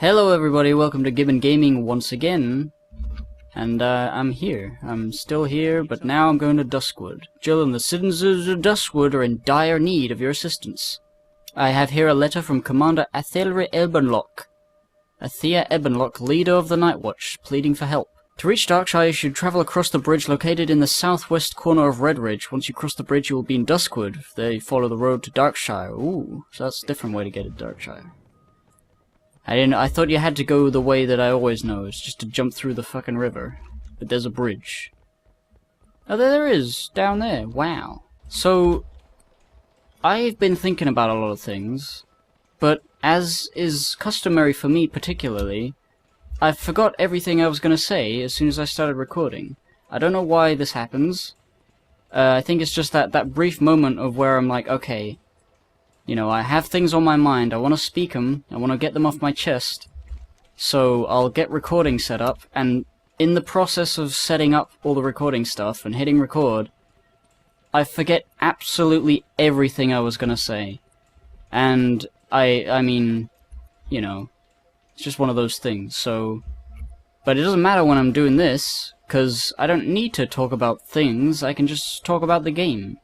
Hello everybody, welcome to Gibbon Gaming once again. And I'm here. I'm still here, but now I'm going to Duskwood. Jill and the citizens of Duskwood are in dire need of your assistance. I have here a letter from Commander Athelry Ebenlock. Athea Ebenlock, leader of the Night Watch, pleading for help. To reach Darkshire, you should travel across the bridge located in the southwest corner of Redridge. Once you cross the bridge, you will be in Duskwood. There you follow the road to Darkshire. Ooh, so that's a different way to get to Darkshire. I thought you had to go the way that I always know, it's just to jump through the fucking river. But there's a bridge. Oh, there is, down there. Wow. So, I've been thinking about a lot of things, but as is customary for me particularly, I forgot everything I was going to say as soon as I started recording. I don't know why this happens. I think it's just that brief moment of where I'm like, okay, you know, I have things on my mind, I want to speak them, I want to get them off my chest, so I'll get recording set up, and in the process of setting up all the recording stuff and hitting record, I forget absolutely everything I was going to say. And I mean, you know, it's just one of those things, so... But it doesn't matter when I'm doing this, because I don't need to talk about things, I can just talk about the game.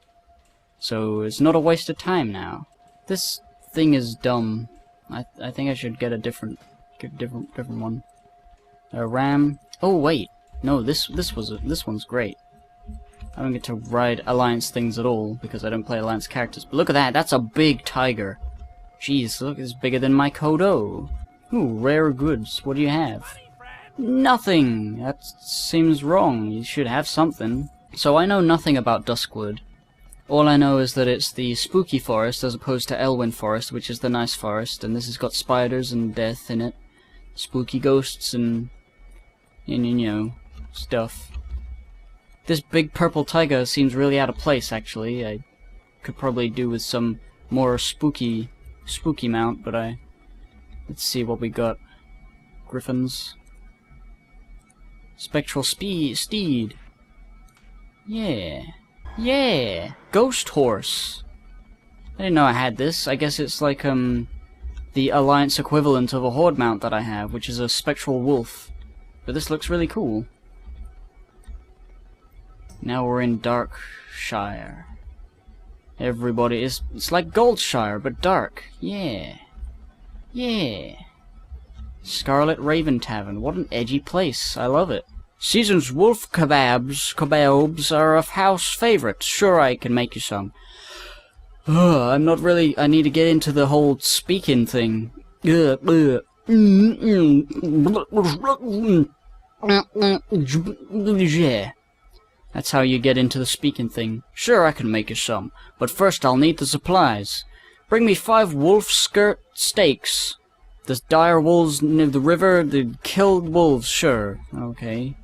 So it's not a waste of time now. This thing is dumb. I think I should get a different one. A ram. Oh wait, no, this one's great. I don't get to ride Alliance things at all because I don't play Alliance characters. But look at that, that's a big tiger. Jeez, look, it's bigger than my Kodo. Ooh, rare goods. What do you have? Nothing. That seems wrong. You should have something. So I know nothing about Duskwood. All I know is that it's the spooky forest as opposed to Elwyn Forest, which is the nice forest, and this has got spiders and death in it. Spooky ghosts and you know, stuff. This big purple tiger seems really out of place, actually. I could probably do with some more spooky mount, but let's see what we got. Griffins. Spectral steed. Yeah. Yeah! Ghost horse! I didn't know I had this. I guess it's like, the Alliance equivalent of a horde mount that I have, which is a spectral wolf. But this looks really cool. Now we're in Darkshire. Everybody is... It's like Goldshire, but dark. Yeah. Yeah. Scarlet Raven Tavern. What an edgy place. I love it. Season's wolf kebabs are a house favorite. Sure, I can make you some. I'm not really... I need to get into the whole speaking thing. That's how you get into the speaking thing. Sure, I can make you some. But first I'll need the supplies. Bring me 5 wolf skirt steaks. The dire wolves near the river, the killed wolves, sure. Okay.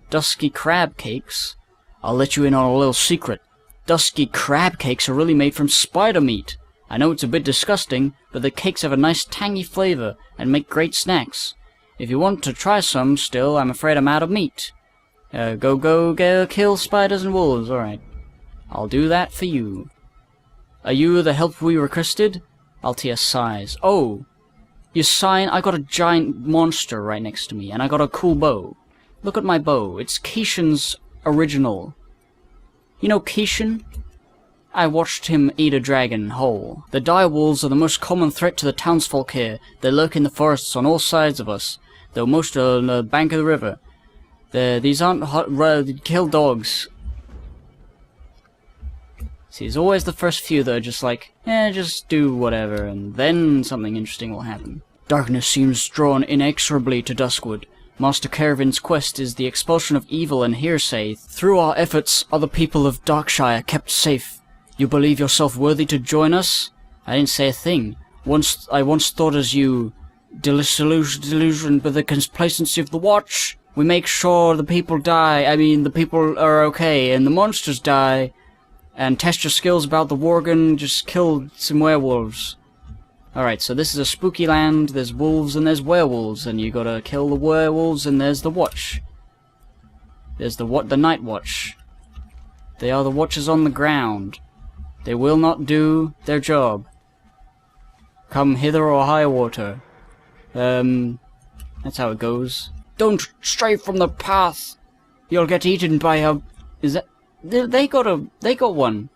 Dusky crab cakes. I'll let you in on a little secret. Dusky crab cakes are really made from spider meat. I know it's a bit disgusting, but the cakes have a nice tangy flavor and make great snacks. If you want to try some still, I'm afraid I'm out of meat. Go kill spiders and wolves, alright. I'll do that for you. Are you the help we requested? Altea sighs. Oh, you sign? I got a giant monster right next to me, and I got a cool bow. Look at my bow. It's Keishan's original. You know Keishan? I watched him eat a dragon whole. The dire wolves are the most common threat to the townsfolk here. They lurk in the forests on all sides of us, though most are on the bank of the river. These aren't kill dogs. See, it's always the first few that are just like, just do whatever, and then something interesting will happen. Darkness seems drawn inexorably to Duskwood. Master Caravan's quest is the expulsion of evil and hearsay. Through our efforts, other people of Darkshire kept safe. You believe yourself worthy to join us? I didn't say a thing. I once thought as you, disillusioned by the complacency of the Watch. We make sure the people the people are okay, and the monsters die. And test your skills about the Worgen, just kill some werewolves. Alright, so this is a spooky land, there's wolves and there's werewolves, and you gotta kill the werewolves, and there's the Watch. There's the Night Watch. They are the watchers on the ground. They will not do their job. Come hither or high water. That's how it goes. Don't stray from the path! You'll get eaten by a... Is that... They got one.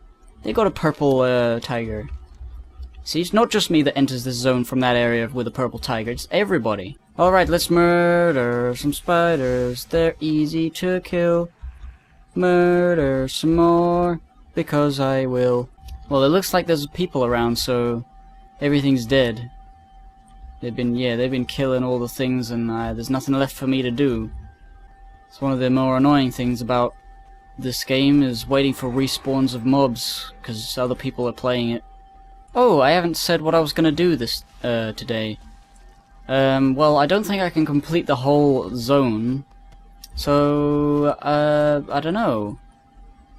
They got a purple, tiger. See, it's not just me that enters this zone from that area with a purple tiger, it's everybody. Alright, let's murder some spiders. They're easy to kill. Murder some more, because I will. Well, it looks like there's people around, so everything's dead. They've been killing all the things, and there's nothing left for me to do. It's one of the more annoying things about this game, is waiting for respawns of mobs, because other people are playing it. Oh, I haven't said what I was gonna do this, today. Well, I don't think I can complete the whole zone, so, I don't know.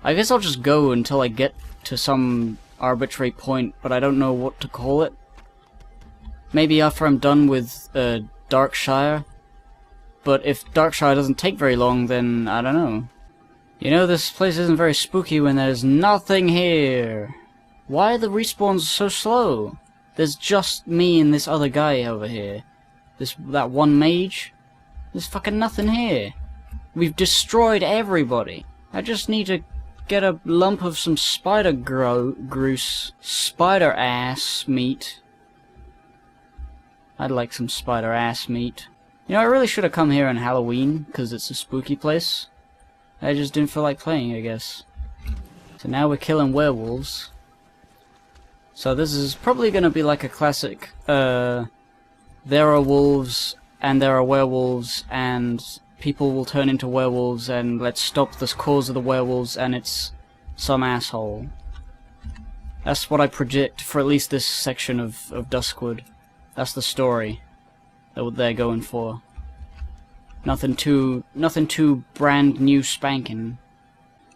I guess I'll just go until I get to some arbitrary point, but I don't know what to call it. Maybe after I'm done with, Darkshire. But if Darkshire doesn't take very long, then I don't know. You know, this place isn't very spooky when there's nothing here. Why are the respawns so slow? There's just me and this other guy over here. That one mage. There's fucking nothing here. We've destroyed everybody. I just need to get a lump of some spider spider ass meat. I'd like some spider ass meat. You know, I really should have come here on Halloween, because it's a spooky place. I just didn't feel like playing, I guess. So now we're killing werewolves. So this is probably going to be like a classic, there are wolves, and there are werewolves, and people will turn into werewolves, and let's stop the cause of the werewolves, and it's some asshole. That's what I predict for at least this section of Duskwood. That's the story that they're going for. Nothing too brand new spanking.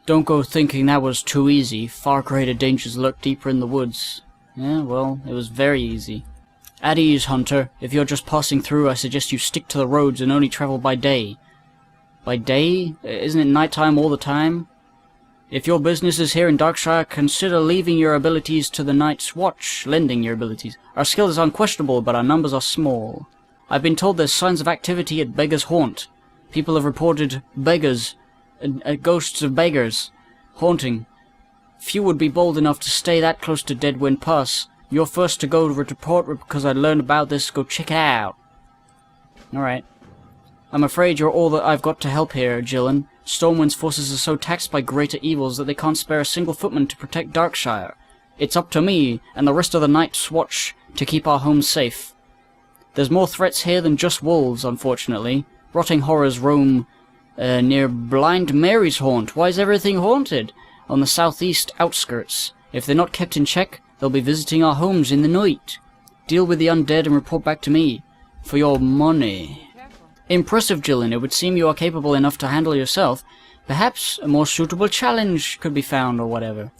Don't go thinking that was too easy. Far greater dangers lurk deeper in the woods. Yeah, well, it was very easy. At ease, Hunter. If you're just passing through, I suggest you stick to the roads and only travel by day. By day? Isn't it nighttime all the time? If your business is here in Darkshire, consider leaving your abilities to the Night's Watch, lending your abilities. Our skill is unquestionable, but our numbers are small. I've been told there's signs of activity at Beggar's Haunt. People have reported beggars, ghosts of beggars, haunting. Few would be bold enough to stay that close to Deadwind Pass. You're first to go to report because I learned about this. Go check it out. Alright. I'm afraid you're all that I've got to help here, Gillen. Stormwind's forces are so taxed by greater evils that they can't spare a single footman to protect Darkshire. It's up to me and the rest of the Night's Watch to keep our homes safe. There's more threats here than just wolves, unfortunately. Rotting horrors roam near Blind Mary's Haunt. Why is everything haunted? On the southeast outskirts. If they're not kept in check, they'll be visiting our homes in the night. Deal with the undead and report back to me. For your money. Impressive, Gillen. It would seem you are capable enough to handle yourself. Perhaps a more suitable challenge could be found, or whatever.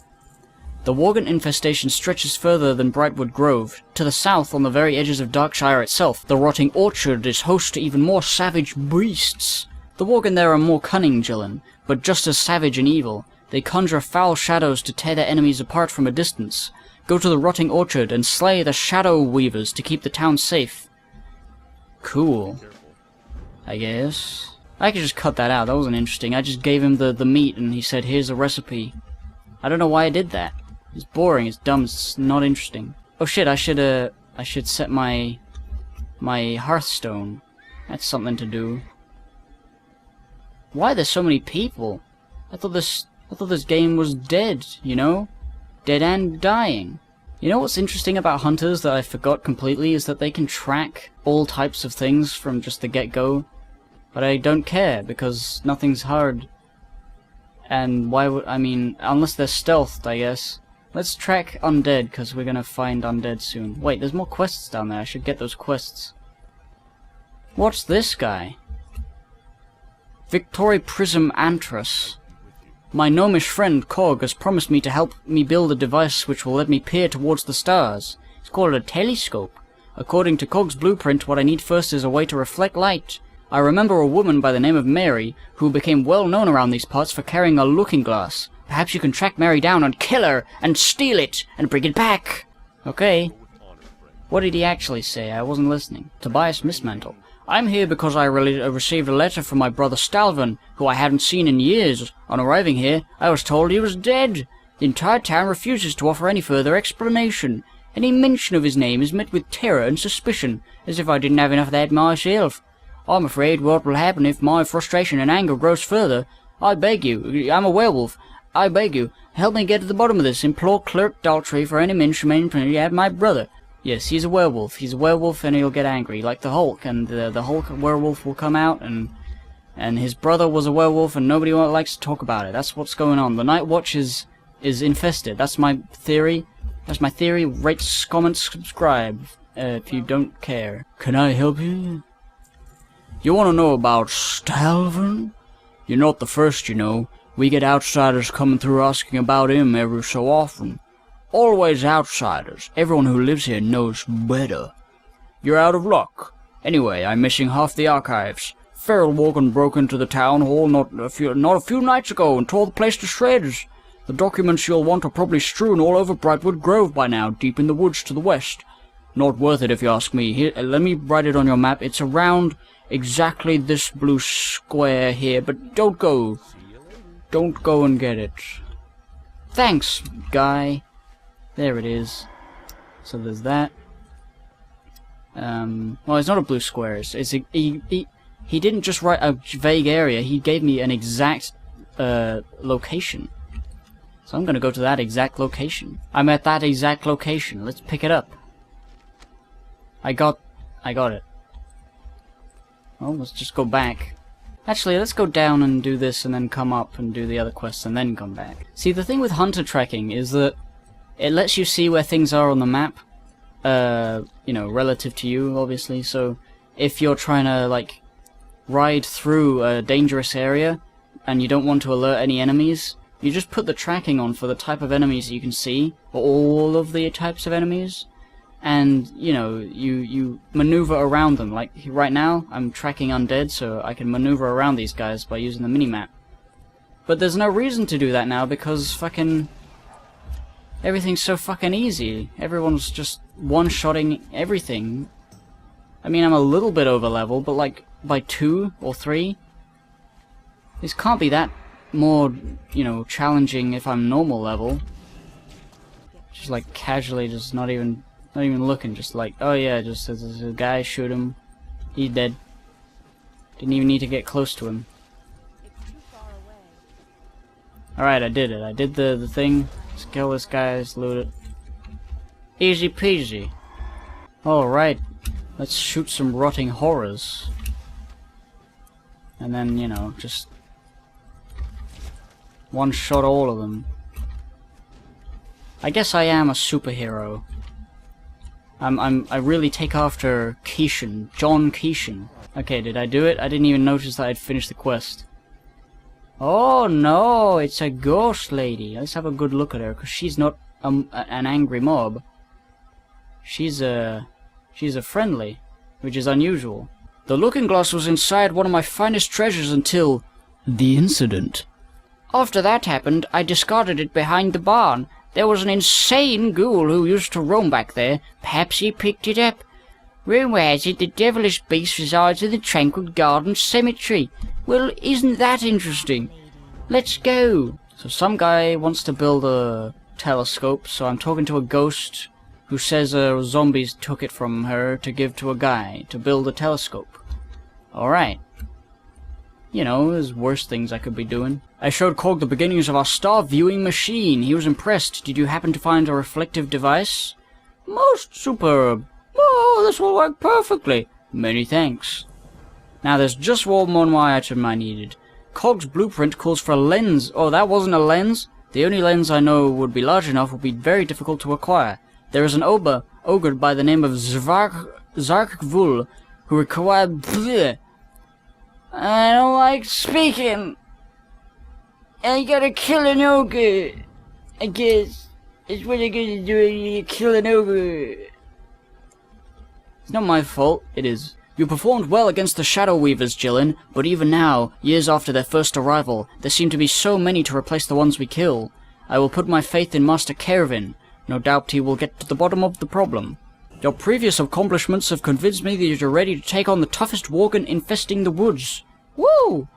The Worgen infestation stretches further than Brightwood Grove. To the south, on the very edges of Darkshire itself, the Rotting Orchard is host to even more savage beasts. The Worgen there are more cunning, Gillen, but just as savage and evil. They conjure foul shadows to tear their enemies apart from a distance. Go to the Rotting Orchard and slay the Shadow Weavers to keep the town safe. Cool. I guess. I could just cut that out. That wasn't interesting. I just gave him the meat and he said, here's a recipe. I don't know why I did that. It's boring, it's dumb, it's not interesting. Oh shit, I should set my Hearthstone. That's something to do. Why are there so many people? I thought this game was dead, you know? Dead and dying. You know what's interesting about hunters that I forgot completely is that they can track all types of things from just the get-go. But I don't care, because nothing's hard. And why would, I mean, unless they're stealthed, I guess. Let's track undead, because we're gonna find undead soon. Wait, there's more quests down there. I should get those quests. What's this guy? Victory Prism Antras. My gnomish friend, Cog, has promised me to help me build a device which will let me peer towards the stars. It's called a telescope. According to Cog's blueprint, what I need first is a way to reflect light. I remember a woman by the name of Mary, who became well known around these parts for carrying a looking glass. Perhaps you can track Mary down and kill her, and steal it, and bring it back. Okay. What did he actually say? I wasn't listening. Tobias Mistmantle. I'm here because I received a letter from my brother Stalvin, who I hadn't seen in years. On arriving here, I was told he was dead. The entire town refuses to offer any further explanation. Any mention of his name is met with terror and suspicion, as if I didn't have enough of that myself. I'm afraid what will happen if my frustration and anger grows further. I beg you, I'm a werewolf. I beg you, help me get to the bottom of this. Implore Clerk Daltrey for any mention of my brother. Yes, he's a werewolf. He's a werewolf and he'll get angry, like the Hulk, and the Hulk werewolf will come out, and his brother was a werewolf and nobody likes to talk about it. That's what's going on. The Night Watch is infested. That's my theory. That's my theory. Rate, comment, subscribe, if you don't care. Can I help you? You want to know about Stalvin? You're not the first, you know. We get outsiders coming through asking about him every so often. Always outsiders. Everyone who lives here knows better. You're out of luck. Anyway, I'm missing half the archives. Feral Wogan broke into the town hall not a few nights ago and tore the place to shreds. The documents you'll want are probably strewn all over Brightwood Grove by now, deep in the woods to the west. Not worth it if you ask me. Here, let me write it on your map. It's around exactly this blue square here, but don't go. Don't go and get it. Thanks, guy. There it is. So there's that. Well, it's not a blue square. He didn't just write a vague area. He gave me an exact location. So I'm gonna go to that exact location. I'm at that exact location. Let's pick it up. I got it. Well, let's just go back. Actually, let's go down and do this and then come up and do the other quests and then come back. See, the thing with hunter trekking is that it lets you see where things are on the map, you know, relative to you, obviously. So if you're trying to, like, ride through a dangerous area and you don't want to alert any enemies, you just put the tracking on for the type of enemies that you can see, or all of the types of enemies, and, you know, you maneuver around them. Like, right now, I'm tracking undead, so I can maneuver around these guys by using the minimap. But there's no reason to do that now, because fucking everything's so fucking easy. Everyone's just one-shotting everything. I mean, I'm a little bit over level, but like, by 2 or 3? This can't be that more, you know, challenging if I'm normal level. Just like casually, just not even looking, just like, oh yeah, just there's a guy, shoot him, he's dead. Didn't even need to get close to him. Alright, I did it. I did the thing. Let's kill this guy, let's loot it. Easy peasy. Alright, let's shoot some rotting horrors. And then, you know, just one-shot all of them. I guess I am a superhero. I really take after Keishan, John Keishan. Okay, did I do it? I didn't even notice that I'd finished the quest. Oh no, it's a ghost lady. Let's have a good look at her, because she's not an angry mob. She's a friendly, which is unusual. The looking glass was inside one of my finest treasures until the incident. After that happened, I discarded it behind the barn. There was an insane ghoul who used to roam back there. Perhaps he picked it up. Rumour has it the devilish beast resides in the Tranquil Garden Cemetery. Well, isn't that interesting? Let's go. So some guy wants to build a telescope, so I'm talking to a ghost who says zombies took it from her to give to a guy to build a telescope. Alright. You know, there's worse things I could be doing. I showed Cog the beginnings of our star viewing machine. He was impressed. Did you happen to find a reflective device? Most superb. Oh, this will work perfectly. Many thanks. Now there's just one more item I needed. Cog's blueprint calls for a lens. Oh, that wasn't a lens? The only lens I know would be large enough would be very difficult to acquire. There is an ogre by the name of Zarkvul who required... Bleh. I don't like speaking. I gotta kill an ogre. I guess. It's what I'm gonna do. You kill an ogre. It's not my fault. It is. You performed well against the Shadow Weavers, Jillian, but even now, years after their first arrival, there seem to be so many to replace the ones we kill. I will put my faith in Master Kervin. No doubt he will get to the bottom of the problem. Your previous accomplishments have convinced me that you're ready to take on the toughest worgen infesting the woods. Woo!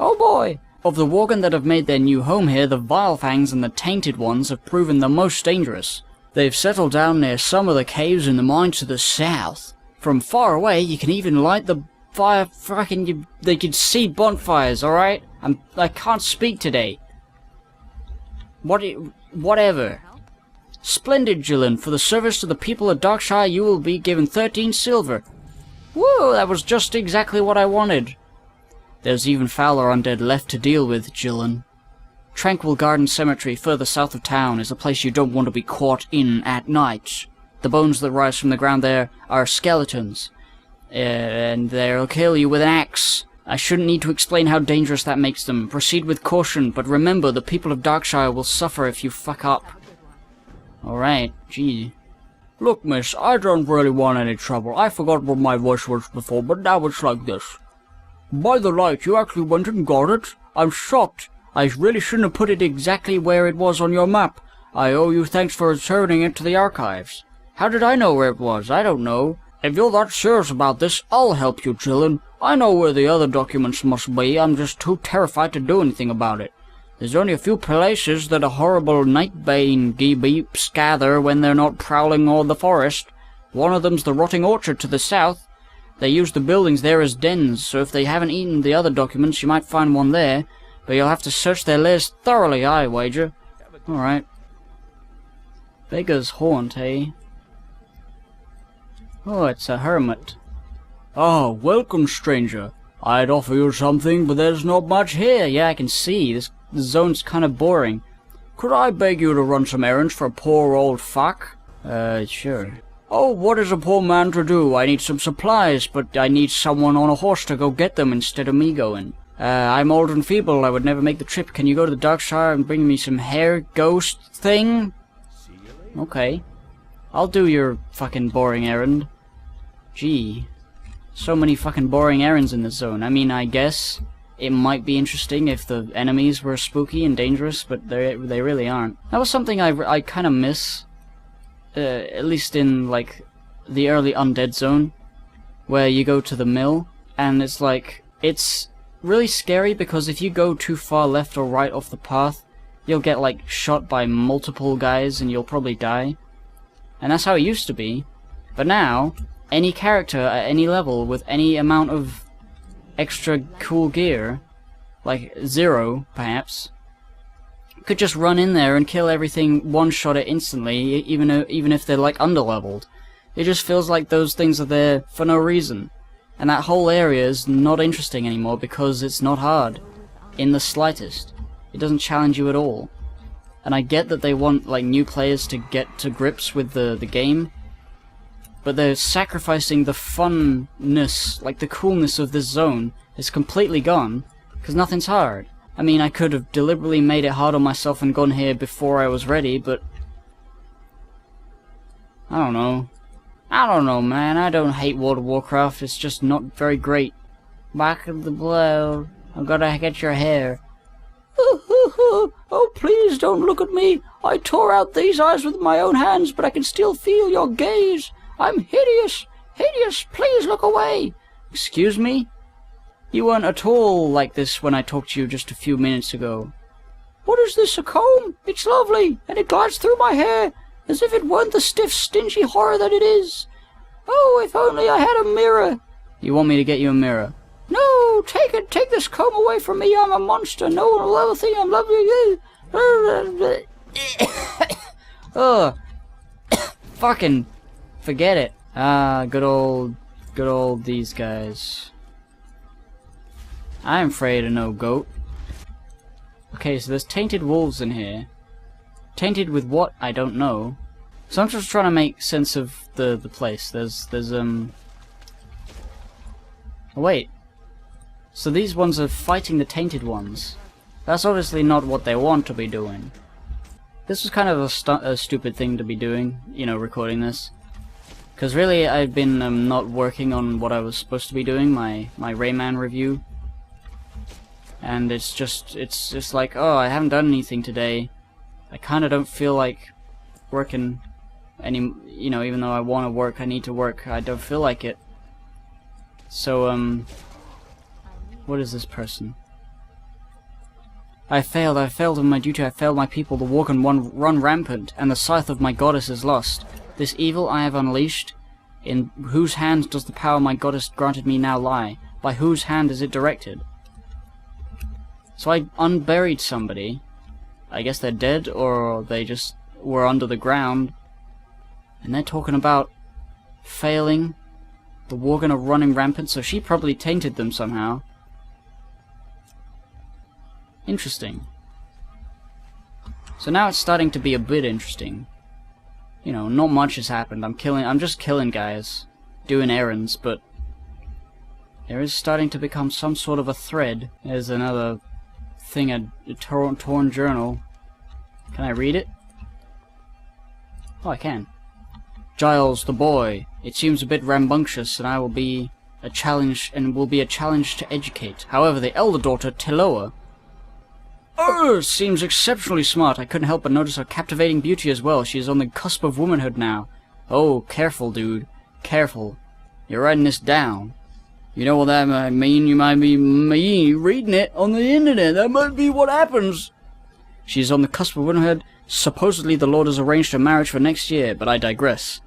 Oh boy! Of the worgen that have made their new home here, the Vilefangs and the Tainted Ones have proven the most dangerous. They've settled down near some of the caves in the mines to the south. From far away, you can even light the fire. They can see bonfires. All right, I can't speak today. Whatever. Splendid, Jillian. For the service to the people of Darkshire, you will be given 13 silver. Whoa, that was just exactly what I wanted. There's even fouler undead left to deal with, Jillian. Tranquil Garden Cemetery, further south of town, is a place you don't want to be caught in at night. The bones that rise from the ground there are skeletons, and they'll kill you with an axe. I shouldn't need to explain how dangerous that makes them. Proceed with caution, but remember, the people of Darkshire will suffer if you fuck up. Alright, gee. Look, miss, I don't really want any trouble. I forgot what my voice was before, but now it's like this. By the light, you actually went and got it? I'm shocked. I really shouldn't have put it exactly where it was on your map. I owe you thanks for returning it to the archives. How did I know where it was? I don't know. If you're that serious about this, I'll help you, Jillian. I know where the other documents must be. I'm just too terrified to do anything about it. There's only a few places that a horrible nightbane beeps gather when they're not prowling all the forest. One of them's the rotting orchard to the south. They use the buildings there as dens, so if they haven't eaten the other documents, you might find one there. But you'll have to search their lairs thoroughly, I wager. Alright. Beggar's Haunt, eh? Oh, it's a hermit. Oh, welcome, stranger. I'd offer you something, but there's not much here. Yeah, I can see. This zone's kind of boring. Could I beg you to run some errands for a poor old fuck? Sure. Oh, what is a poor man to do? I need some supplies, but I need someone on a horse to go get them instead of me going. I'm old and feeble. I would never make the trip. Can you go to the Darkshire and bring me some hair ghost thing? Okay. I'll do your fucking boring errand. Gee. So many fucking boring errands in this zone. I mean, I guess it might be interesting if the enemies were spooky and dangerous, but they really aren't. That was something I kind of miss. At least in, like, the early Undead Zone. Where you go to the mill, and it's like, it's really scary because if you go too far left or right off the path, you'll get, like, shot by multiple guys and you'll probably die. And that's how it used to be. But now, any character at any level with any amount of extra cool gear, like 0, perhaps, could just run in there and kill everything, one-shot it instantly, even if they're, like, underleveled. It just feels like those things are there for no reason. And that whole area is not interesting anymore because it's not hard. In the slightest. It doesn't challenge you at all. And I get that they want, like, new players to get to grips with the game, but they're sacrificing the funness, like the coolness of this zone is completely gone, because nothing's hard. I mean, I could have deliberately made it hard on myself and gone here before I was ready, but I don't know. I don't know, man. I don't hate World of Warcraft, it's just not very great. Back of the blood. I've gotta get your hair. Oh, please don't look at me. I tore out these eyes with my own hands, but I can still feel your gaze. I'm hideous. Hideous. Please look away. Excuse me? You weren't at all like this when I talked to you just a few minutes ago. What is this, a comb? It's lovely, and it glides through my hair, as if it weren't the stiff, stingy horror that it is. Oh, if only I had a mirror. You want me to get you a mirror? No, take it. Take this comb away from me. I'm a monster. No one will ever think I'm loving you. Ugh. Fucking forget it. Ah, good old these guys. I'm afraid of no goat. Okay, so there's tainted wolves in here. Tainted with what? I don't know. So I'm just trying to make sense of the place. There's oh, wait. So these ones are fighting the tainted ones. That's obviously not what they want to be doing. This was kind of a stupid thing to be doing, you know, recording this. Because really, I've been not working on what I was supposed to be doing, my Rayman review. And it's just like, oh, I haven't done anything today. I kind of don't feel like working. you know, even though I want to work, I need to work. I don't feel like it. So, what is this person? I failed in my duty, I failed my people, the Worgen run rampant, and the scythe of my goddess is lost. This evil I have unleashed, in whose hands does the power my goddess granted me now lie? By whose hand is it directed? So I unburied somebody. I guess they're dead, or they just were under the ground. And they're talking about failing. The Worgen are running rampant, so she probably tainted them somehow. Interesting. So now it's starting to be a bit interesting. You know, not much has happened. I'm just killing guys, doing errands, but there is starting to become some sort of a thread. There's another thing, a torn journal. Can I read it? Oh, I can. Giles, the boy. It seems a bit rambunctious, and will be a challenge to educate. However, the elder daughter, Teloa, seems exceptionally smart. I couldn't help but notice her captivating beauty as well. She is on the cusp of womanhood now. Oh, careful, dude. Careful. You're writing this down. You know what that might mean? You might be reading it on the internet. That might be what happens. She is on the cusp of womanhood. Supposedly the Lord has arranged her marriage for next year, but I digress.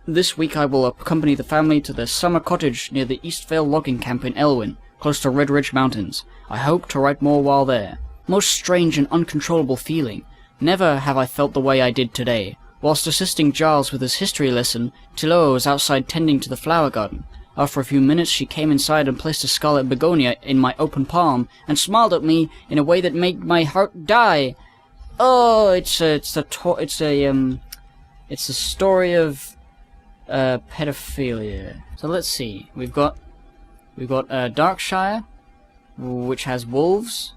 This week I will accompany the family to their summer cottage near the Eastvale logging camp in Elwyn, close to Red Ridge Mountains. I hope to write more while there. Most strange and uncontrollable feeling. Never have I felt the way I did today. Whilst assisting Giles with his history lesson, Teloa was outside tending to the flower garden. After a few minutes she came inside and placed a scarlet begonia in my open palm, and smiled at me in a way that made my heart die. Oh, it's a story of pedophilia. So let's see. We've got Darkshire, which has wolves.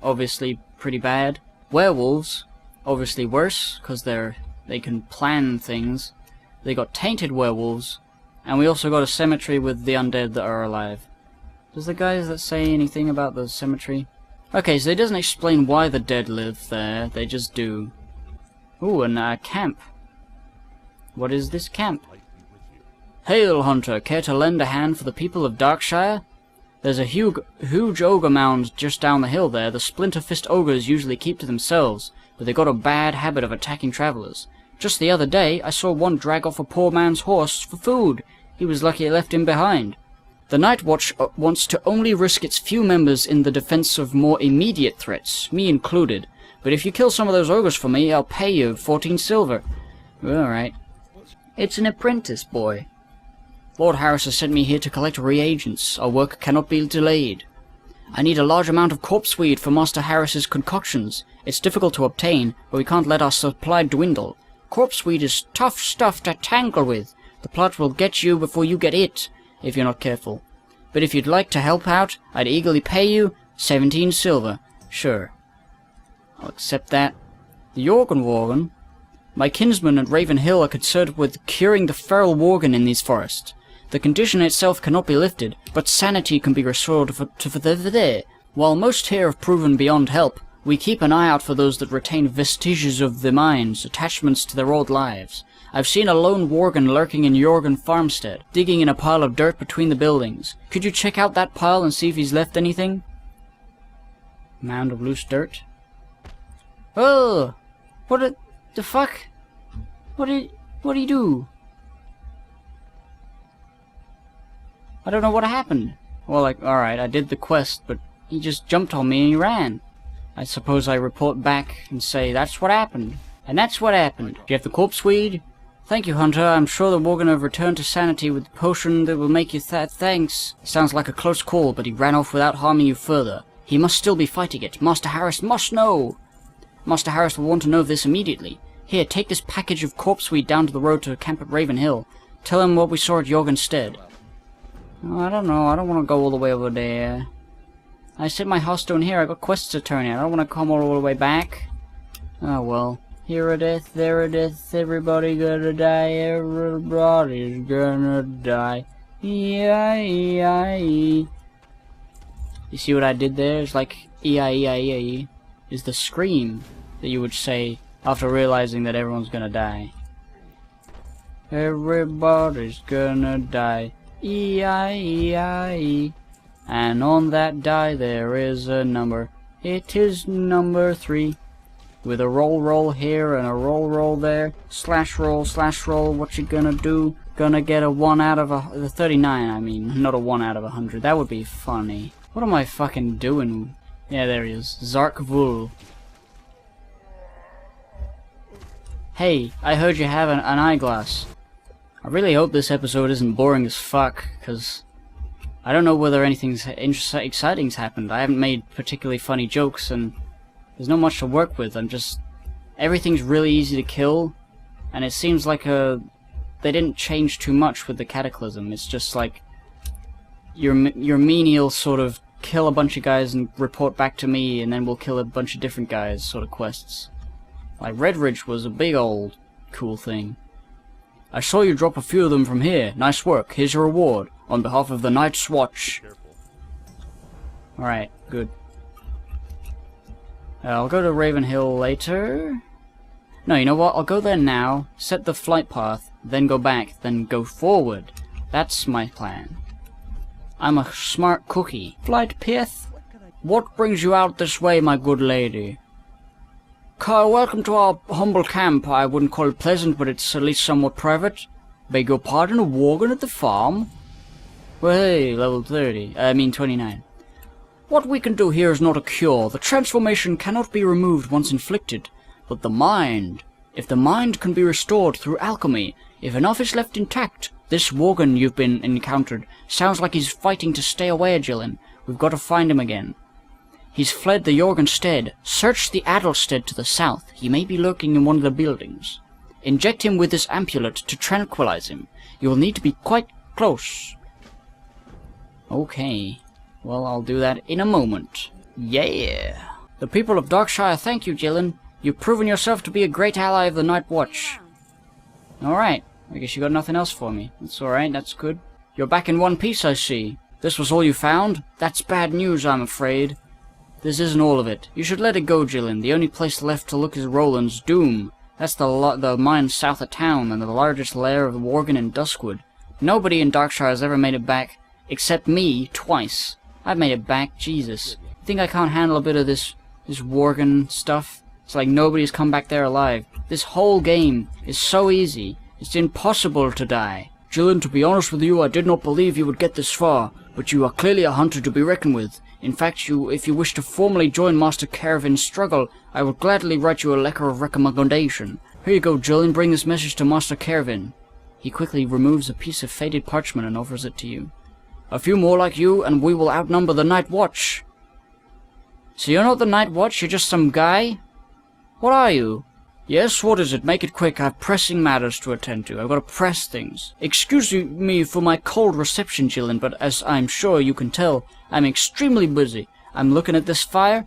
Obviously pretty bad. Werewolves, obviously worse, because they can plan things. They got tainted werewolves, and we also got a cemetery with the undead that are alive. Does the guys that say anything about the cemetery? Okay, so it doesn't explain why the dead live there, they just do. Ooh, and camp. What is this camp? Hail, hunter, care to lend a hand for the people of Darkshire? There's a huge ogre mound just down the hill there. The splinter-fist ogres usually keep to themselves, but they got a bad habit of attacking travellers. Just the other day, I saw one drag off a poor man's horse for food. He was lucky it left him behind. The Night Watch wants to only risk its few members in the defense of more immediate threats, me included. But if you kill some of those ogres for me, I'll pay you 14 silver. Alright. It's an apprentice, boy. Lord Harris has sent me here to collect reagents. Our work cannot be delayed. I need a large amount of corpse weed for Master Harris's concoctions. It's difficult to obtain, but we can't let our supply dwindle. Corpse weed is tough stuff to tangle with. The plot will get you before you get it, if you're not careful. But if you'd like to help out, I'd eagerly pay you 17 silver. Sure. I'll accept that. The Worgen. My kinsmen at Raven Hill are concerned with curing the feral Worgen in these forests. The condition itself cannot be lifted, but sanity can be restored for there. While most here have proven beyond help, we keep an eye out for those that retain vestiges of the minds, attachments to their old lives. I've seen a lone Worgen lurking in Jorgen Farmstead, digging in a pile of dirt between the buildings. Could you check out that pile and see if he's left anything? Mound of loose dirt. Oh! What the fuck? What did he do? I don't know what happened. Well, like, alright, I did the quest, but he just jumped on me and he ran. I suppose I report back and say, that's what happened. And that's what happened. Do you have the corpse weed? Thank you, Hunter. I'm sure that we're going to return to sanity with the potion that will make you thanks. Sounds like a close call, but he ran off without harming you further. He must still be fighting it. Master Harris must know. Master Harris will want to know this immediately. Here, take this package of corpse weed down to the road to camp at Raven Hill. Tell him what we saw at Jorgenstead. Oh, I don't know. I don't want to go all the way over there. I set my house down here. I got quests to turn in. I don't want to come all the way back. Oh, well. Here a death, there a death. Everybody gonna die. Everybody's gonna die. E-I-E-I-E. You see what I did there? It's like E-I-E-I-E is the scream that you would say after realizing that everyone's gonna die. Everybody's gonna die. E-I-E-I-E. And on that die there is a number. It is number 3. With a roll here and a roll there. Slash roll, what you gonna do? Gonna get a 1 out of 39, I mean. Not a 1 out of 100. That would be funny. What am I fucking doing? Yeah, there he is. Zark Vul. Hey, I heard you have an eyeglass. I really hope this episode isn't boring as fuck, because I don't know whether anything exciting's happened. I haven't made particularly funny jokes, and there's not much to work with. Everything's really easy to kill, and it seems like they didn't change too much with the Cataclysm. It's just like your menial sort of kill a bunch of guys and report back to me, and then we'll kill a bunch of different guys sort of quests. Like Redridge was a big old cool thing. I saw you drop a few of them from here. Nice work. Here's your reward on behalf of the Night's Watch. Alright, good. I'll go to Ravenhill later. No, you know what? I'll go there now, set the flight path, then go back, then go forward. That's my plan. I'm a smart cookie. Flight path? What brings you out this way, my good lady? Welcome to our humble camp. I wouldn't call it pleasant, but it's at least somewhat private. Beg your pardon, a worgen at the farm? Well, hey, level 30. I mean 29. What we can do here is not a cure. The transformation cannot be removed once inflicted. But the mind. If the mind can be restored through alchemy, if enough is left intact, this worgen you've been encountered sounds like he's fighting to stay away, Jillian. We've got to find him again. He's fled the Jorgenstead. Search the Adelstead to the south. He may be lurking in one of the buildings. Inject him with this amulet to tranquilize him. You will need to be quite close. Okay. Well, I'll do that in a moment. Yeah! The people of Darkshire thank you, Jillian. You've proven yourself to be a great ally of the Night Watch. Alright. I guess you got nothing else for me. That's alright, that's good. You're back in one piece, I see. This was all you found? That's bad news, I'm afraid. This isn't all of it. You should let it go, Jillian. The only place left to look is Roland's Doom. That's the mine south of town, and the largest lair of the worgen in Duskwood. Nobody in Darkshire has ever made it back, except me, twice. I've made it back, Jesus. You think I can't handle a bit of this worgen stuff? It's like nobody's come back there alive. This whole game is so easy. It's impossible to die. Jillian, to be honest with you, I did not believe you would get this far, but you are clearly a hunter to be reckoned with. In fact, if you wish to formally join Master Caravan's struggle, I will gladly write you a letter of recommendation. Here you go, Jillian, bring this message to Master Caravan. He quickly removes a piece of faded parchment and offers it to you. A few more like you, and we will outnumber the Night Watch. So you're not the Night Watch, you're just some guy? What are you? Yes, what is it? Make it quick, I have pressing matters to attend to. I've got to press things. Excuse me for my cold reception, Jillian, but as I'm sure you can tell, I'm extremely busy. I'm looking at this fire.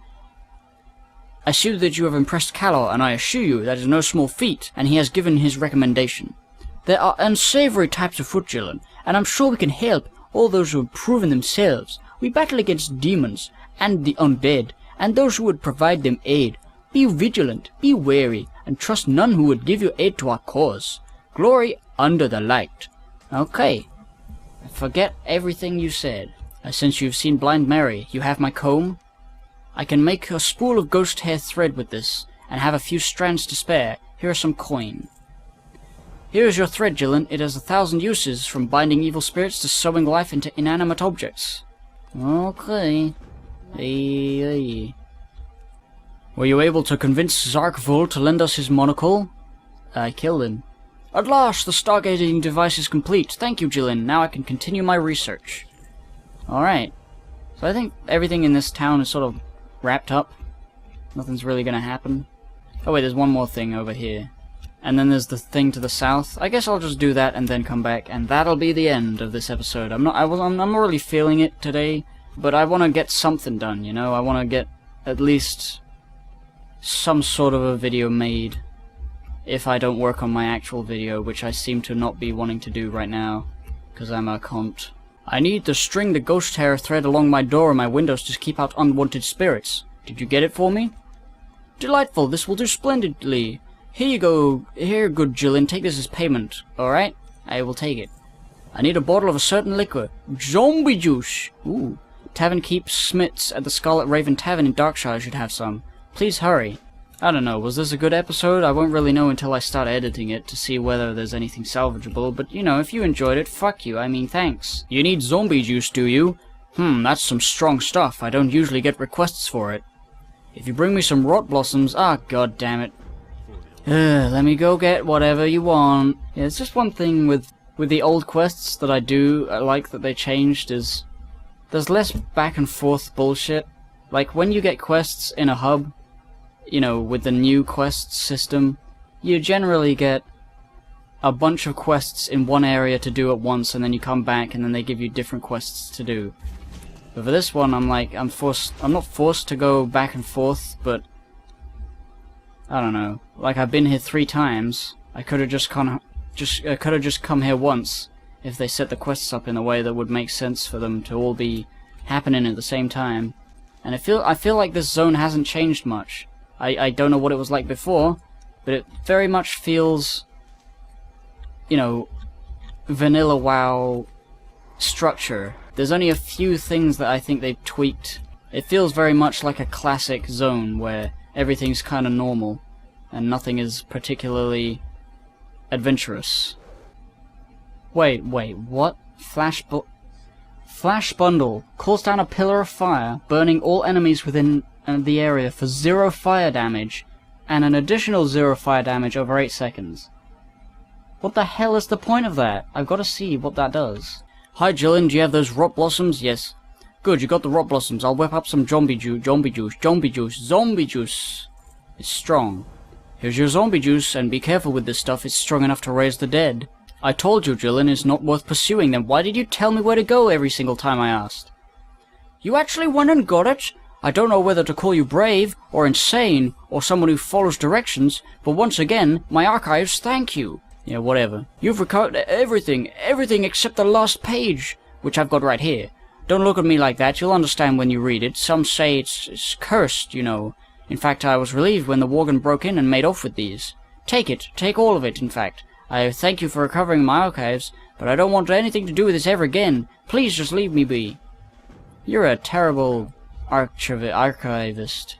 I see that you have impressed Calor, and I assure you that is no small feat, and he has given his recommendation. There are unsavory types afoot, Jillian, and I'm sure we can help all those who have proven themselves. We battle against demons, and the undead, and those who would provide them aid. Be vigilant, be wary, and trust none who would give you aid to our cause. Glory under the light. Okay. Forget everything you said. Since you've seen Blind Mary, you have my comb? I can make a spool of ghost hair thread with this, and have a few strands to spare. Here are some coin. Here is your thread, Jillian. It has 1,000 uses, from binding evil spirits to sewing life into inanimate objects. Okay. Were you able to convince Zark Vul to lend us his monocle? I killed him. At last, the stargazing device is complete. Thank you, Jillian. Now I can continue my research. Alright. So I think everything in this town is sort of wrapped up. Nothing's really gonna happen. Oh wait, there's one more thing over here. And then there's the thing to the south. I guess I'll just do that and then come back, and that'll be the end of this episode. I'm not really feeling it today, but I want to get something done, you know? I want to get at least some sort of a video made, if I don't work on my actual video, which I seem to not be wanting to do right now, because I'm a cunt. I need to string the ghost hair thread along my door and my windows to keep out unwanted spirits. Did you get it for me? Delightful, this will do splendidly. Here you go. Here, good Jillian, take this as payment. Alright? I will take it. I need a bottle of a certain liquor. Zombie juice. Ooh. Tavern Keep Smith's at the Scarlet Raven Tavern in Darkshire should have some. Please hurry. I don't know, was this a good episode? I won't really know until I start editing it to see whether there's anything salvageable, but you know, if you enjoyed it, fuck you, I mean thanks. You need zombie juice, do you? That's some strong stuff, I don't usually get requests for it. If you bring me some rot blossoms, god damn it. Let me go get whatever you want. Yeah, it's just one thing with the old quests that I like that they changed is there's less back and forth bullshit. Like when you get quests in a hub, you know, with the new quest system, you generally get a bunch of quests in one area to do at once, and then you come back and then they give you different quests to do. But for this one, I'm not forced to go back and forth, but I don't know. Like I've been here 3 times. I could have just come here once if they set the quests up in a way that would make sense for them to all be happening at the same time. And I feel like this zone hasn't changed much. I don't know what it was like before, but it very much feels, you know, vanilla WoW structure. There's only a few things that I think they've tweaked. It feels very much like a classic zone where everything's kind of normal and nothing is particularly adventurous. Wait, what? Flash bundle calls down a pillar of fire, burning all enemies within the area for 0 fire damage, and an additional 0 fire damage over 8 seconds. What the hell is the point of that? I've got to see what that does. Hi Jillian, do you have those rot blossoms? Yes. Good, you got the rot blossoms. I'll whip up some zombie juice. It's strong. Here's your zombie juice, and be careful with this stuff, it's strong enough to raise the dead. I told you, Jillian, it's not worth pursuing them. Why did you tell me where to go every single time I asked? You actually went and got it? I don't know whether to call you brave, or insane, or someone who follows directions, but once again, my archives thank you. Yeah, whatever. You've recovered everything except the last page, which I've got right here. Don't look at me like that, you'll understand when you read it. Some say it's cursed, you know. In fact, I was relieved when the Worgen broke in and made off with these. Take it, take all of it, in fact. I thank you for recovering my archives, but I don't want anything to do with this ever again. Please just leave me be. You're a terrible archivist.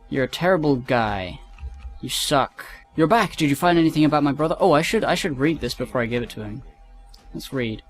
You're a terrible guy. You suck. You're back. Did you find anything about my brother? Oh, I should read this before I give it to him. Let's read.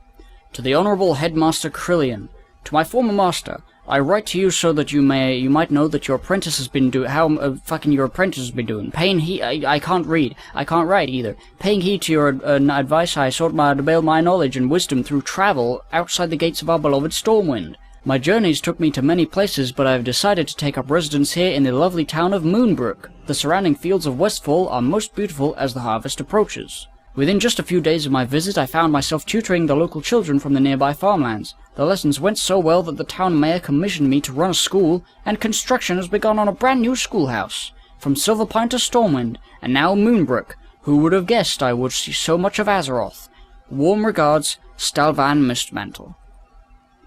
To the Honorable Headmaster Krillian. To my former master, I write to you so that you might know that your apprentice has been doing your apprentice has been doing. Paying heed. I can't read. I can't write either. Paying heed to your advice, I sought to build my knowledge and wisdom through travel outside the gates of our beloved Stormwind. My journeys took me to many places, but I have decided to take up residence here in the lovely town of Moonbrook. The surrounding fields of Westfall are most beautiful as the harvest approaches. Within just a few days of my visit, I found myself tutoring the local children from the nearby farmlands. The lessons went so well that the town mayor commissioned me to run a school, and construction has begun on a brand new schoolhouse. From Silverpine to Stormwind, and now Moonbrook. Who would have guessed I would see so much of Azeroth? Warm regards, Stalvan Mistmantle.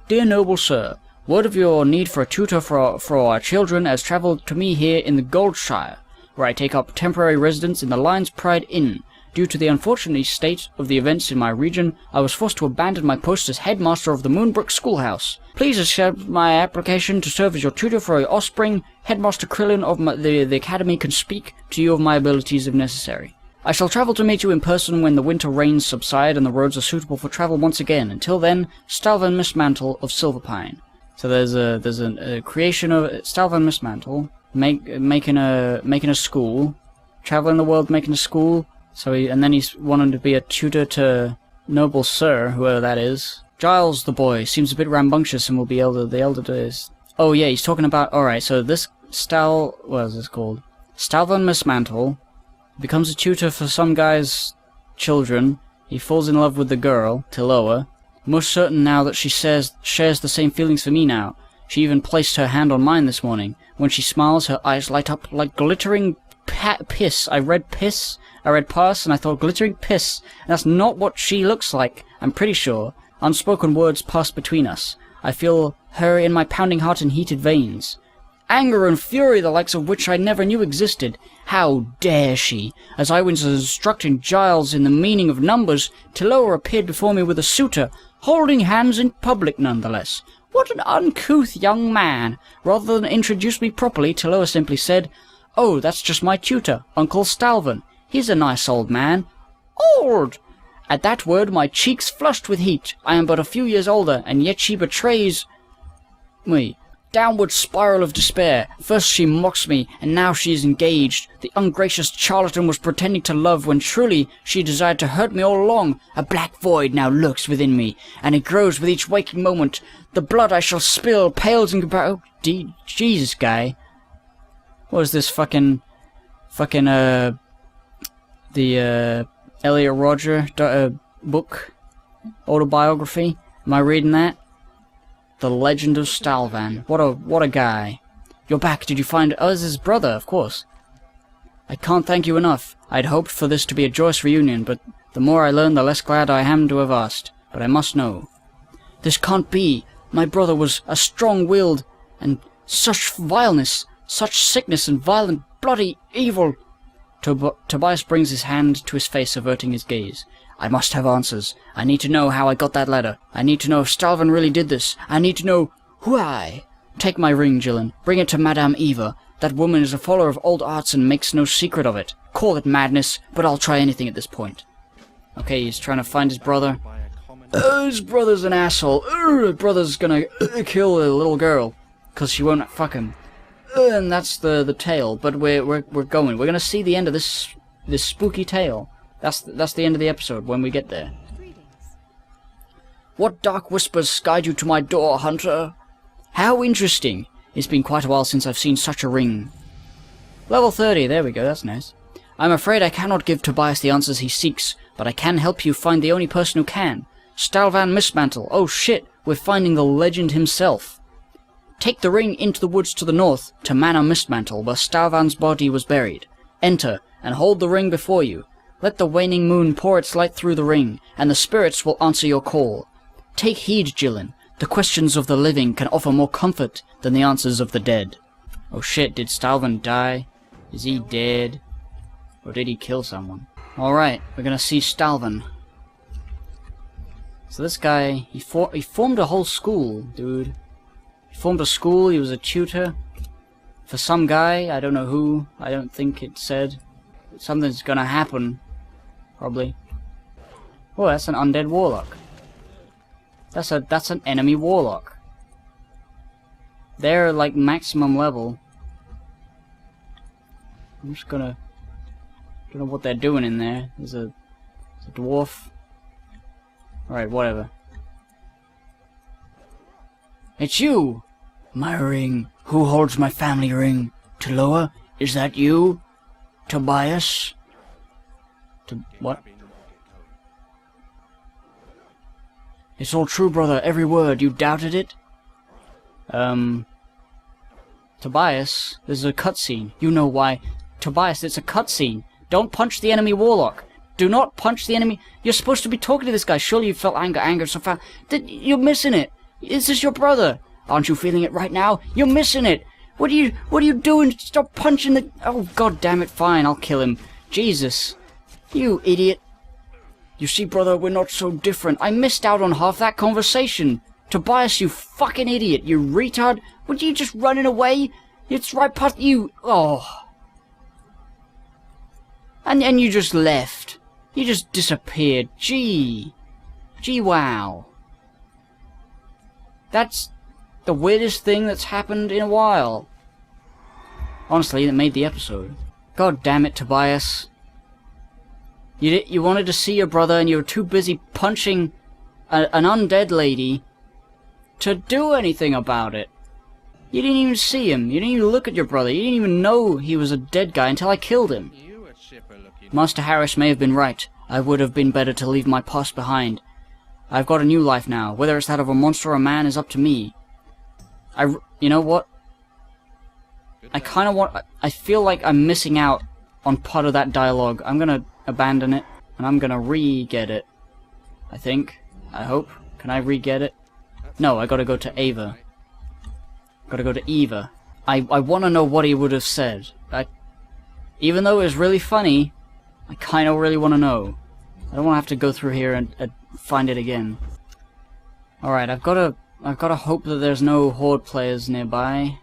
Dear noble sir, word of your need for a tutor for our children has travelled to me here in the Goldshire, where I take up temporary residence in the Lion's Pride Inn. Due to the unfortunate state of the events in my region, I was forced to abandon my post as headmaster of the Moonbrook Schoolhouse. Please accept my application to serve as your tutor for your offspring. Headmaster Krillin of the Academy can speak to you of my abilities if necessary. I shall travel to meet you in person when the winter rains subside and the roads are suitable for travel once again. Until then, Stalvan Mistmantle of Silverpine. So there's a creation of Stalvan Mistmantle making a school, traveling the world making a school. So and then he's wanting to be a tutor to noble sir, whoever that is. Giles the boy seems a bit rambunctious and will be the elder to his. Oh yeah, he's talking about. All right, so this what is this called? Stalvan Mistmantle becomes a tutor for some guy's children. He falls in love with the girl, Tiloa. Most certain now that she shares the same feelings for me now. She even placed her hand on mine this morning. When she smiles, her eyes light up like glittering piss. I read pass, and I thought glittering piss. And that's not what she looks like, I'm pretty sure. Unspoken words pass between us. I feel her in my pounding heart and heated veins. Anger and fury, the likes of which I never knew existed. How dare she? As I was instructing Giles in the meaning of numbers, Taloa appeared before me with a suitor, holding hands in public nonetheless. What an uncouth young man! Rather than introduce me properly, Taloa simply said, "Oh, that's just my tutor, Uncle Stalvan. He's a nice old man." Old! At that word my cheeks flushed with heat. I am but a few years older, and yet she betrays me. Downward spiral of despair. First she mocks me, and now she is engaged. The ungracious charlatan was pretending to love when truly she desired to hurt me all along. A black void now lurks within me, and it grows with each waking moment. The blood I shall spill pales in comparison. Oh, Jesus, guy. What is this fucking the Elliot Rodger book, autobiography? Am I reading that? The Legend of Stalvan. What a guy. You're back. Did you find... Oh, this is his brother, of course. I can't thank you enough. I'd hoped for this to be a joyous reunion, but the more I learn, the less glad I am to have asked. But I must know. This can't be. My brother was a strong-willed, and such vileness, such sickness and violent, bloody evil. Tobias brings his hand to his face, averting his gaze. I must have answers. I need to know how I got that letter. I need to know if Stalvan really did this. I need to know why. Take my ring, Gillen. Bring it to Madame Eva. That woman is a follower of old arts and makes no secret of it. Call it madness, but I'll try anything at this point. Okay, he's trying to find his brother. His brother's an asshole. His brother's gonna kill the little girl, 'cause she won't fuck him. And that's the tale. But we're going. We're gonna see the end of this spooky tale. That's the end of the episode when we get there. What dark whispers guide you to my door, Hunter? How interesting. It's been quite a while since I've seen such a ring. Level 30, there we go, that's nice. I'm afraid I cannot give Tobias the answers he seeks, but I can help you find the only person who can. Stalvan Mistmantle. Oh shit, we're finding the legend himself. Take the ring into the woods to the north, to Manor Mistmantle, where Stalvan's body was buried. Enter, and hold the ring before you. Let the waning moon pour its light through the ring, and the spirits will answer your call. Take heed, Gillen. The questions of the living can offer more comfort than the answers of the dead. Oh shit, did Stalvan die? Is he dead? Or did he kill someone? Alright, we're gonna see Stalvan. So this guy, he formed a whole school, dude. He formed a school, he was a tutor. For some guy, I don't know who, I don't think it said. Something's gonna happen. Probably. Oh, that's an undead warlock. That's an enemy warlock. They're like maximum level. I'm just gonna... don't know what they're doing in there. There's a dwarf. Alright, whatever. It's you! My ring. Who holds my family ring? Taloa? Is that you? Tobias? What? It's all true, brother. Every word. You doubted it? Tobias, this is a cutscene. You know why. Tobias, it's a cutscene. Don't punch the enemy warlock. Do not punch the enemy. You're supposed to be talking to this guy. Surely you felt anger so fast. You're missing it. This is your brother. Aren't you feeling it right now? You're missing it. What are you doing? Stop punching the... Oh, god damn it. Fine, I'll kill him. Jesus. You idiot. You see, brother, we're not so different. I missed out on half that conversation. Tobias, you fucking idiot. You retard. Would you just running away? It's right past you. Oh. And you just left. You just disappeared. Gee. Gee, wow. That's the weirdest thing that's happened in a while. Honestly, that made the episode. God damn it, Tobias. You wanted to see your brother and you were too busy punching an undead lady to do anything about it. You didn't even see him. You didn't even look at your brother. You didn't even know he was a dead guy until I killed him. Master Harris may have been right. I would have been better to leave my past behind. I've got a new life now. Whether it's that of a monster or a man is up to me. You know what? I feel like I'm missing out on part of that dialogue. I'm gonna abandon it, and I'm gonna re-get it. I think. I hope. Can I re-get it? No, I gotta go to Ava. Gotta go to Eva. I want to know what he would have said. Even though it was really funny, I kind of really want to know. I don't want to have to go through here and find it again. Alright, I've got to hope that there's no Horde players nearby.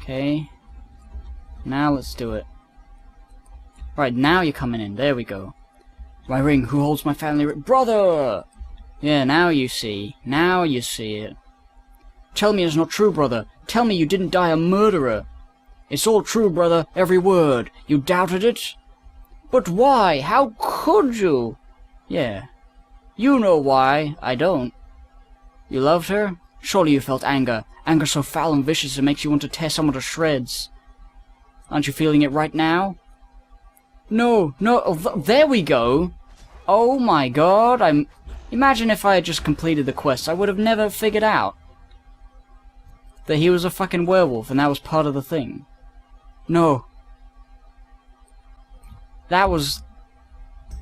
Okay. Now let's do it. Right, now you're coming in. There we go. My ring, who holds my family ring? Brother! Yeah, now you see. Now you see it. Tell me it's not true, brother. Tell me you didn't die a murderer. It's all true, brother. Every word. You doubted it? But why? How could you? Yeah. You know why. I don't. You loved her? Surely you felt anger. Anger so foul and vicious it makes you want to tear someone to shreds. Aren't you feeling it right now? No, no, oh, there we go. Oh my god, imagine if I had just completed the quest, I would have never figured out that he was a fucking werewolf and that was part of the thing. No. That was...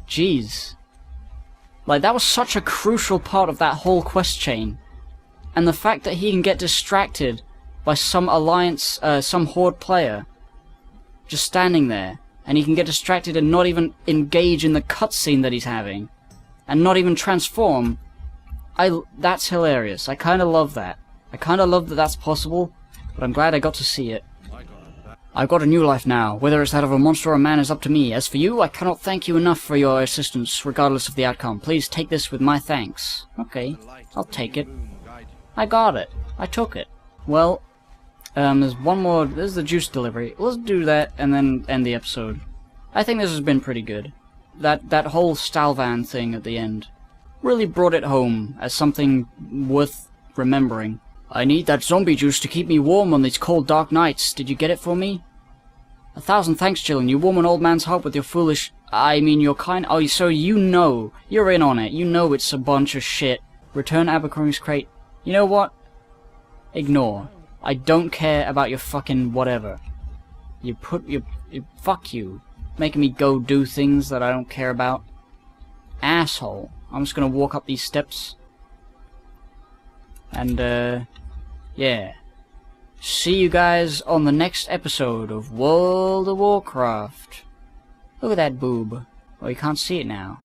Jeez. Like, that was such a crucial part of that whole quest chain. And the fact that he can get distracted by some alliance, some Horde player just standing there, and he can get distracted and not even engage in the cutscene that he's having, and not even transform. That's hilarious. I kind of love that. I kind of love that that's possible, but I'm glad I got to see it. I've got a new life now. Whether it's that of a monster or a man is up to me. As for you, I cannot thank you enough for your assistance, regardless of the outcome. Please take this with my thanks. Okay, I'll take it. I got it. I took it. Well, there's one more. There's the juice delivery. Let's do that and then end the episode. I think this has been pretty good. That whole Stalvan thing at the end really brought it home as something worth remembering. I need that zombie juice to keep me warm on these cold, dark nights. Did you get it for me? 1,000 thanks, Jillian. You warm an old man's heart with your foolish... I mean, your kind... Oh, so you know. You're in on it. You know it's a bunch of shit. Return Abercrombie's crate. You know what? Ignore. I don't care about your fucking whatever. Fuck you. Making me go do things that I don't care about. Asshole. I'm just gonna walk up these steps. And, yeah. See you guys on the next episode of World of Warcraft. Look at that boob. Well, you can't see it now.